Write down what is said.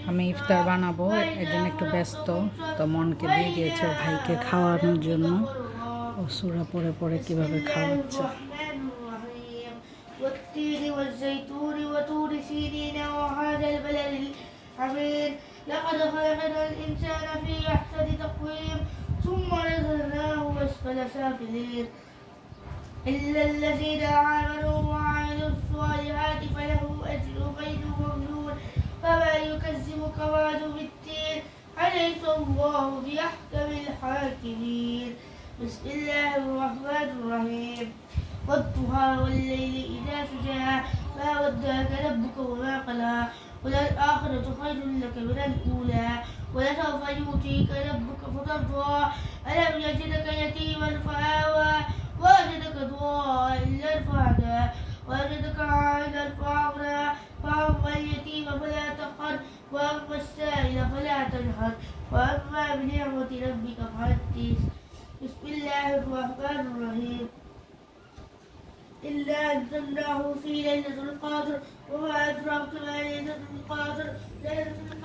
আমি ইফতার বানাবো, এর জন্য একটু ব্যস্ত। তো মনকে দিয়ে দিয়েছে ভাইকে খাওয়ানোর জন্য। ও সূরা পড়ে পড়ে কিভাবে খাওয়াচ্ছে। والتين والزيتون وطور سينين وهذا البلد الأمين لقد خلقنا الإنسان في أحسن تقويم ثم نزلناه أسفل سافلين إلا الذين آمنوا وعملوا الصالحات فلهم أجر غير ممنون فما يكذبك بعد بالدين أليس الله بأحكم الحاكمين بسم الله الرحمن الرحيم والضحى والليل إذا سجى ما ودعك ربك وما قلى وللآخرة خير لك من الأولى ولسوف يؤتيك ربك فترضى ألم يجدك يتيما فآوى ووجدك ضالا فهدى ووجدك عائلا فأغنى فأما اليتيم فلا تقهر وأما السائل فلا تنهر وأما بنعمة ربك فحدث بسم الله الرحمن الرحيم إلا أنزلناه في ليلة القدر وما أدراك ما ليلة القدر ليلة القدر